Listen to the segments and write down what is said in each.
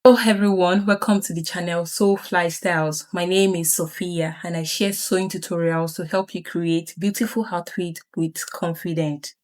Hello everyone, welcome to the channel SoFlyStyles. My name is Sophia and I share sewing tutorials to help you create beautiful outfits with confidence.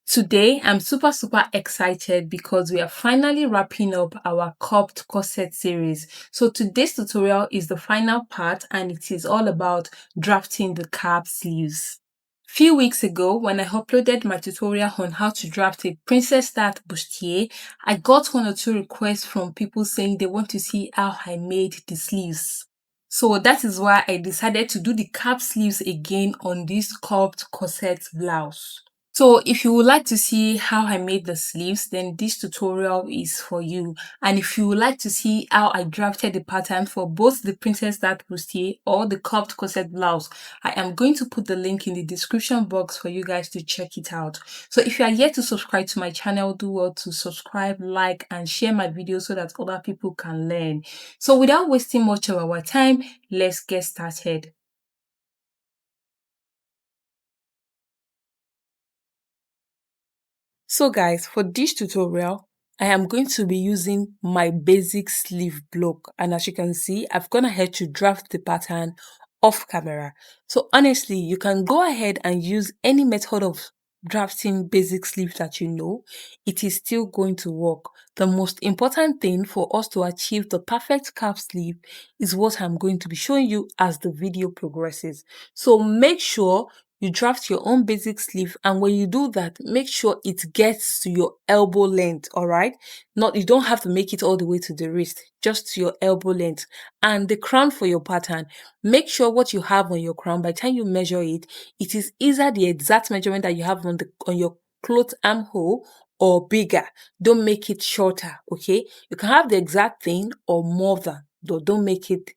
Today, I'm super excited because we are finally wrapping up our Cupped Corset series. So today's tutorial is the final part and it is all about drafting the cap sleeves. Few weeks ago, when I uploaded my tutorial on how to draft a princess style bustier, I got one or two requests from people saying they want to see how I made the sleeves. So that is why I decided to do the cap sleeves again on this cupped corset blouse. So if you would like to see how I made the sleeves, then this tutorial is for you. And if you would like to see how I drafted the pattern for both the princess style bustier or the cupped corset blouse, I am going to put the link in the description box for you guys to check it out. So if you are yet to subscribe to my channel, do well to subscribe, like, and share my videos so that other people can learn. So without wasting much of our time, let's get started. So guys, for this tutorial, I am going to be using my basic sleeve block, and as you can see, I've gone ahead to draft the pattern off camera. So honestly, you can go ahead and use any method of drafting basic sleeve that you know. It is still going to work. The most important thing for us to achieve the perfect cap sleeve is what I'm going to be showing you as the video progresses. So make sure you draft your own basic sleeve, and when you do that, make sure it gets to your elbow length. All right, not, you don't have to make it all the way to the wrist, just to your elbow length. And the crown for your pattern, make sure what you have on your crown, by the time you measure it, it is either the exact measurement that you have on your cloth armhole or bigger. Don't make it shorter. Okay, you can have the exact thing or more than, though don't make it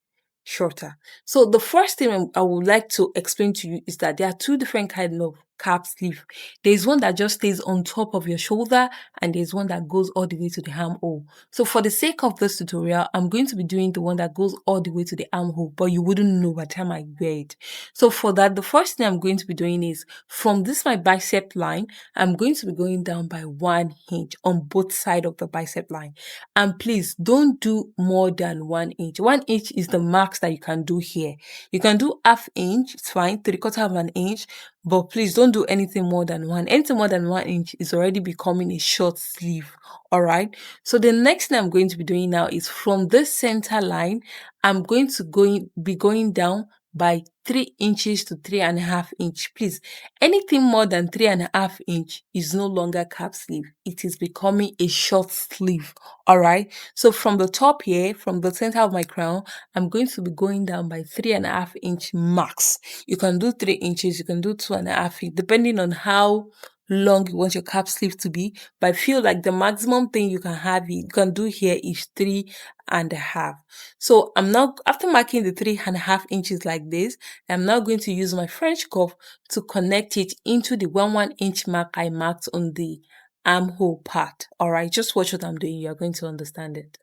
shorter. So the first thing I would like to explain to you is that there are two different kinds of cap sleeve. There's one that just stays on top of your shoulder, and there's one that goes all the way to the armhole. So for the sake of this tutorial, I'm going to be doing the one that goes all the way to the armhole, but you wouldn't know by the time I wear it. So for that, the first thing I'm going to be doing is from this my bicep line, I'm going to be going down by 1 inch on both sides of the bicep line. And please don't do more than 1 inch. 1 inch is the max that you can do here. You can do ½ inch, it's fine, 3/4 of an inch, but please don't do anything more than one. Anything more than 1 inch is already becoming a short sleeve. All right. So the next thing I'm going to be doing now is from this center line, I'm going to be going down by 3 inches to 3.5 inch. Please, anything more than 3.5 inch is no longer cap sleeve. It is becoming a short sleeve. All right. So from the top here, from the center of my crown, I'm going to be going down by 3.5 inch max. You can do 3 inches, you can do 2.5 inches, depending on how long you want your cap sleeve to be. But I feel like the maximum thing you can do here is 3.5. So I'm now, after marking the 3.5 inches like this, I'm now going to use my French cuff to connect it into the 1 inch mark I marked on the armhole part. All right, just watch what I'm doing. You're going to understand it.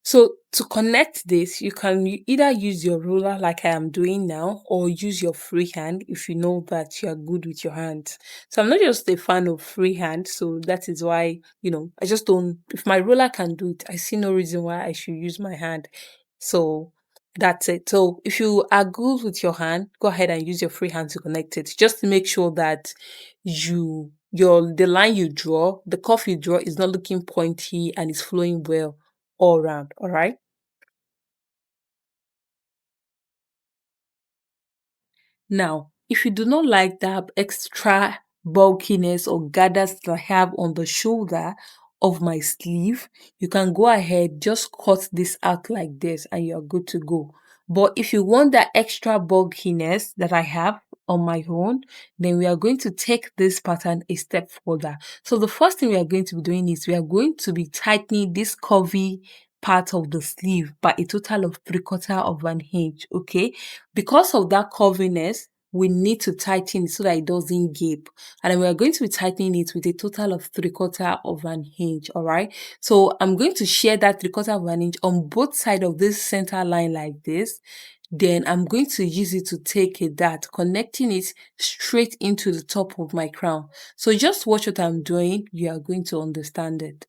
So to connect this, you can either use your ruler like I am doing now, or use your free hand if you know that you are good with your hands. So I'm not just a fan of free hand, so that is why, I just don't, if my ruler can do it, I see no reason why I should use my hand. So that's it. So if you are good with your hand, go ahead and use your free hand to connect it. Just to make sure that the line you draw, the curve you draw is not looking pointy and is flowing well all around. All right. Now, if you do not like that extra bulkiness or gathers that I have on the shoulder of my sleeve, you can go ahead, just cut this out like this and you're good to go. But if you want that extra bulkiness that I have on my own, then we are going to take this pattern a step further. So the first thing we are going to be doing is we are going to be tightening this curvy part of the sleeve by a total of 3/4 of an inch. Okay, because of that curviness, we need to tighten it so that it doesn't gape. And then we are going to be tightening it with a total of 3/4 of an inch. All right. So I'm going to share that 3/4 of an inch on both sides of this center line like this. Then I'm going to use it to take a dart, connecting it straight into the top of my crown. So just watch what I'm doing. You are going to understand it.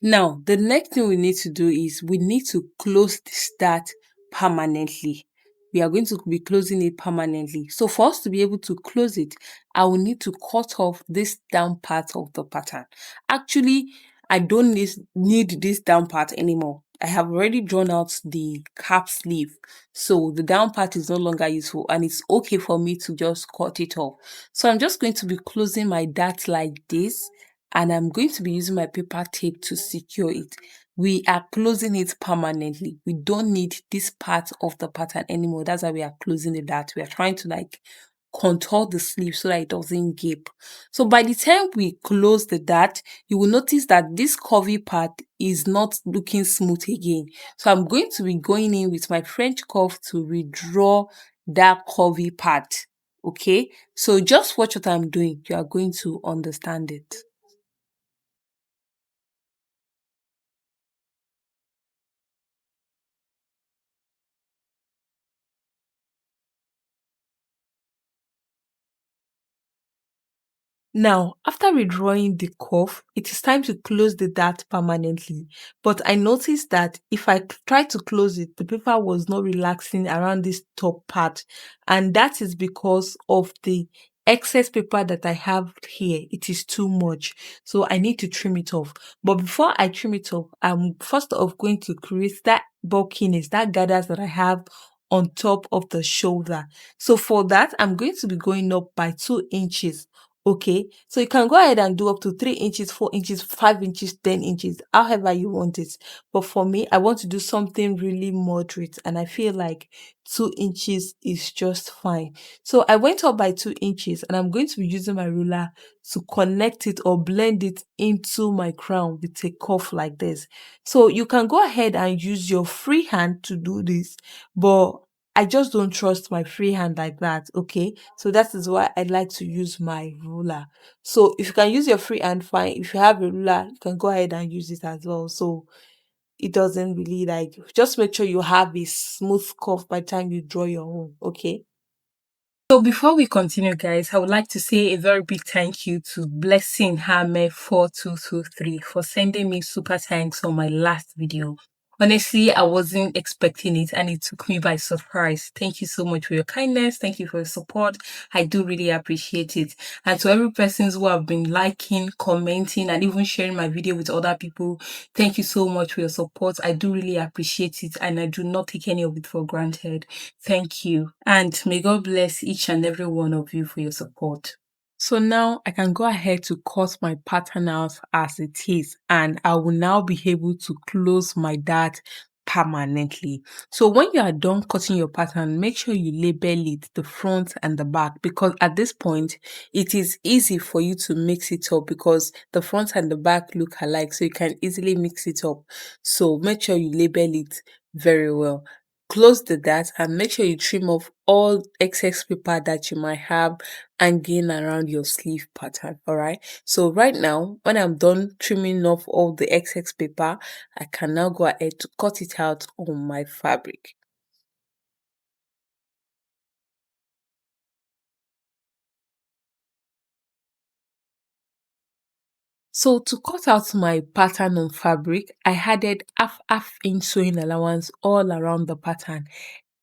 Now, the next thing we need to do is we need to close this dart permanently. We are going to be closing it permanently. So for us to be able to close it, I will need to cut off this down part of the pattern. Actually, I don't need this down part anymore. I have already drawn out the cap sleeve. So the down part is no longer useful and it's okay for me to just cut it off. So I'm just going to be closing my dart like this, and I'm going to be using my paper tape to secure it. We are closing it permanently. We don't need this part of the pattern anymore. That's why we are closing the dart. We are trying to like contour the sleeve so that it doesn't gape. So by the time we close the dart, you will notice that this curvy part is not looking smooth again. So I'm going to be going in with my French curve to redraw that curvy part. Okay, so just watch what I'm doing. You are going to understand it. Now, after redrawing the curve, it is time to close the dart permanently. But I noticed that if I tried to close it, the paper was not relaxing around this top part. And that is because of the excess paper that I have here. It is too much. So I need to trim it off. But before I trim it off, I'm first off going to create that bulkiness, that gathers that I have on top of the shoulder. So for that, I'm going to be going up by 2 inches. Okay, so you can go ahead and do up to 3 inches, 4 inches, 5 inches, 10 inches, however you want it. But for me, I want to do something really moderate, and I feel like 2 inches is just fine. So I went up by 2 inches, and I'm going to be using my ruler to connect it or blend it into my crown with a cuff like this. So you can go ahead and use your free hand to do this, but I just don't trust my free hand like that. Okay, so that is why I like to use my ruler. So if you can use your free hand, fine. If you have a ruler, you can go ahead and use it as well. So it doesn't really like, just make sure you have a smooth curve by the time you draw your own. Okay. So before we continue, guys, I would like to say a very big thank you to Blessing Hame 4223 for sending me super thanks on my last video. Honestly, I wasn't expecting it and it took me by surprise. Thank you so much for your kindness. Thank you for your support. I do really appreciate it. And to every person who have been liking, commenting, and even sharing my video with other people, thank you so much for your support. I do really appreciate it and I do not take any of it for granted. Thank you. And may God bless each and every one of you for your support. So now I can go ahead to cut my pattern out as it is, and I will now be able to close my dart permanently. So when you are done cutting your pattern, make sure you label it, the front and the back, because at this point it is easy for you to mix it up because the front and the back look alike, so you can easily mix it up. So make sure you label it very well. Close the dart and make sure you trim off all excess paper that you might have hanging around your sleeve pattern. All right, so right now when I'm done trimming off all the excess paper, I can now go ahead to cut it out on my fabric. So to cut out my pattern on fabric, I added half inch sewing allowance all around the pattern.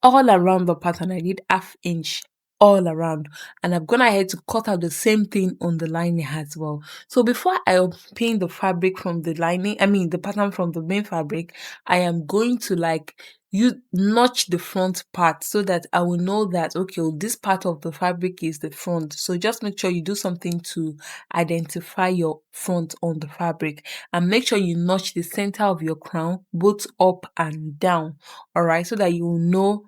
All around the pattern, I did half inch all around, and I've gone ahead to cut out the same thing on the lining as well. So before I pin the fabric from the lining, I mean the pattern from the main fabric, I am going to like you notch the front part so that I will know that okay, well, this part of the fabric is the front. So just make sure you do something to identify your front on the fabric, and make sure you notch the center of your crown both up and down. All right, so that you will know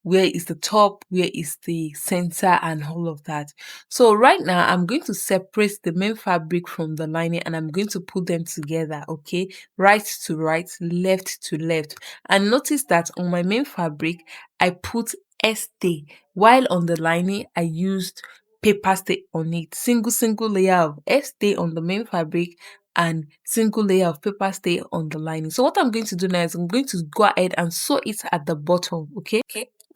where is the top, where is the center, and all of that. So right now I'm going to separate the main fabric from the lining and I'm going to put them together. Okay, right to right, left to left. And notice that on my main fabric I put stay, while on the lining I used paper stay on it. Single layer of air stay on the main fabric and single layer of paper stay on the lining. So what I'm going to do now is I'm going to go ahead and sew it at the bottom, okay?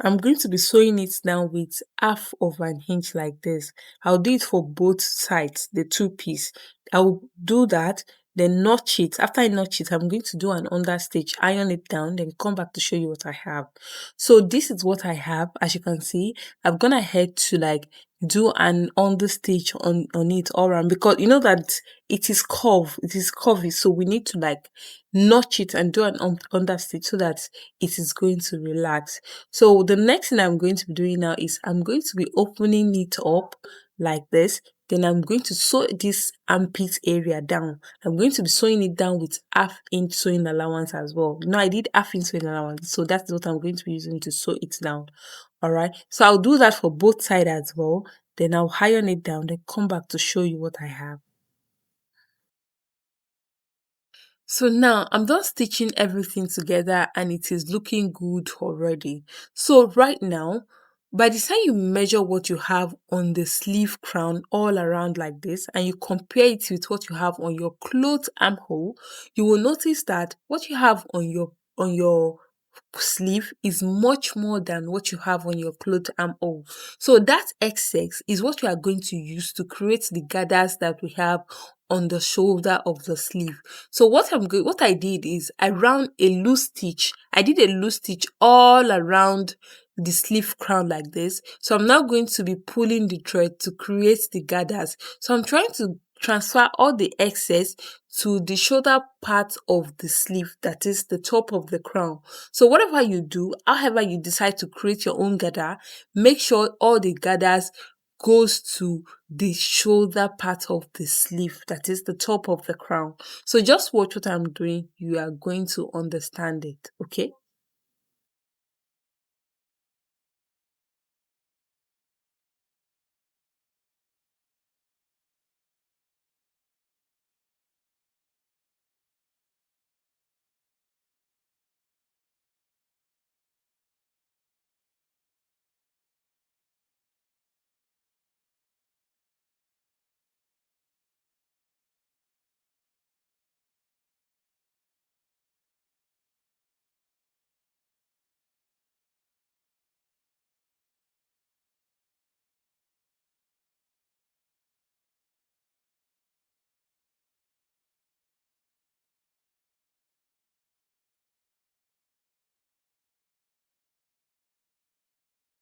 I'm going to be sewing it down with half of an inch like this. I'll do it for both sides, the two piece. I'll do that, then notch it. After I notch it, I'm going to do an understitch, iron it down, then come back to show you what I have. So this is what I have. As you can see, I've gone ahead to like do an understitch on it all around, because you know that it is curvy, so we need to like notch it and do an understitch so that it is going to relax. So the next thing I'm going to be doing now is I'm going to be opening it up like this. Then I'm going to sew this armpit area down. I'm going to be sewing it down with half-inch sewing allowance as well. No, I did half-inch sewing allowance, so that's what I'm going to be using to sew it down. All right, so I'll do that for both sides as well. Then I'll iron it down, then come back to show you what I have. So now I'm done stitching everything together and it is looking good already. So right now, by the time you measure what you have on the sleeve crown all around like this and you compare it with what you have on your cloth armhole, you will notice that what you have on your sleeve is much more than what you have on your cloth armhole. So that excess is what we are going to use to create the gathers that we have on the shoulder of the sleeve. So what I did is I ran a loose stitch. I did a loose stitch all around the sleeve crown like this. So I'm now going to be pulling the thread to create the gathers. So I'm trying to transfer all the excess to the shoulder part of the sleeve, that is the top of the crown. So whatever you do, however you decide to create your own gather, make sure all the gathers goes to the shoulder part of the sleeve, that is the top of the crown. So just watch what I'm doing, you are going to understand it, okay?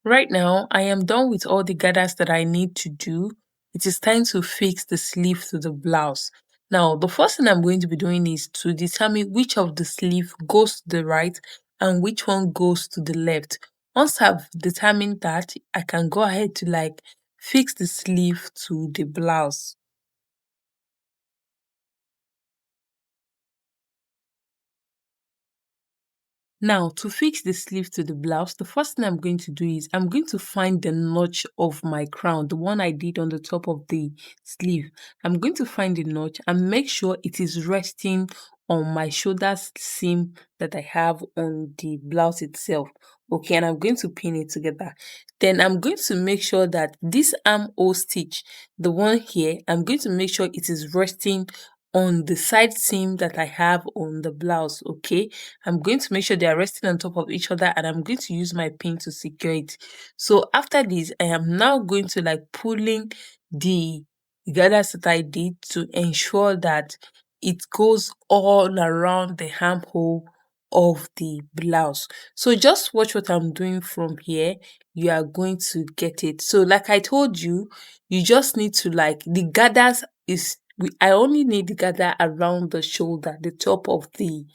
Right now, I am done with all the gathers that I need to do. It is time to fix the sleeve to the blouse. Now, the first thing I'm going to be doing is to determine which of the sleeve goes to the right and which one goes to the left. Once I've determined that, I can go ahead to like fix the sleeve to the blouse. Now, to fix the sleeve to the blouse, the first thing I'm going to do is I'm going to find the notch of my crown, the one I did on the top of the sleeve. I'm going to find the notch and make sure it is resting on my shoulder seam that I have on the blouse itself. Okay, and I'm going to pin it together. Then I'm going to make sure that this armhole stitch, the one here, I'm going to make sure it is resting on the side seam that I have on the blouse. Okay, I'm going to make sure they are resting on top of each other and I'm going to use my pin to secure it. So after this, I am now going to like pulling the gathers that I did to ensure that it goes all around the armhole of the blouse. So just watch what I'm doing from here. You are going to get it. So like I told you, you just need to like the gathers is I only need the gather around the shoulder, the top of the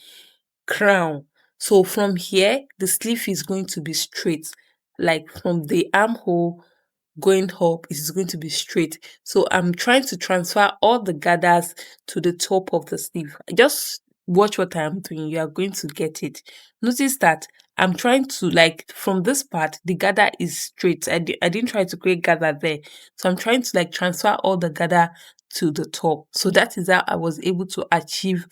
crown. So from here, the sleeve is going to be straight, like from the armhole going up, it is going to be straight. So I'm trying to transfer all the gathers to the top of the sleeve. Just watch what I'm doing. You are going to get it. Notice that I'm trying to like from this part, the gather is straight. I didn't try to create gather there. So I'm trying to like transfer all the gather to the top. So that is how I was able to achieve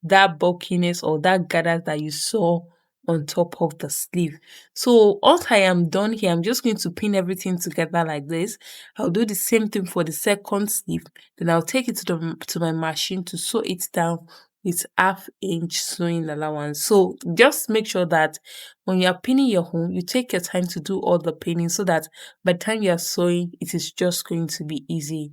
that bulkiness or that gather that you saw on top of the sleeve. So once I am done here, I'm just going to pin everything together like this. I'll do the same thing for the second sleeve. Then I'll take it to my machine to sew it down with half-inch sewing allowance. So just make sure that when you are pinning your home, you take your time to do all the pinning so that by the time you are sewing, it is just going to be easy.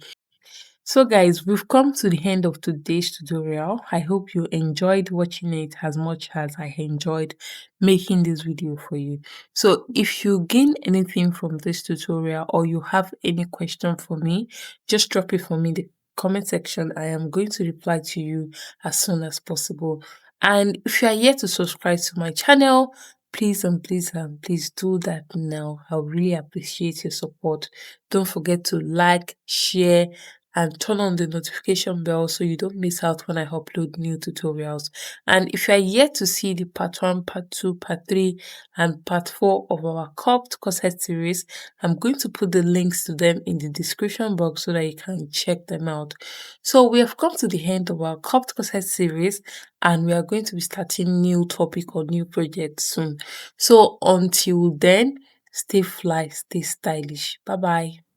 So guys, we've come to the end of today's tutorial. I hope you enjoyed watching it as much as I enjoyed making this video for you. So if you gain anything from this tutorial or you have any question for me, just drop it for me in the comment section. I am going to reply to you as soon as possible. And if you are yet to subscribe to my channel, please do that now. I really appreciate your support. Don't forget to like, share, and turn on the notification bell so you don't miss out when I upload new tutorials. And if you are yet to see the part 1, part 2, part 3, and part 4 of our Cupped Corset series, I'm going to put the links to them in the description box so that you can check them out. So we have come to the end of our Cupped Corset series, and we are going to be starting new topic or new project soon. So until then, stay fly, stay stylish. Bye bye.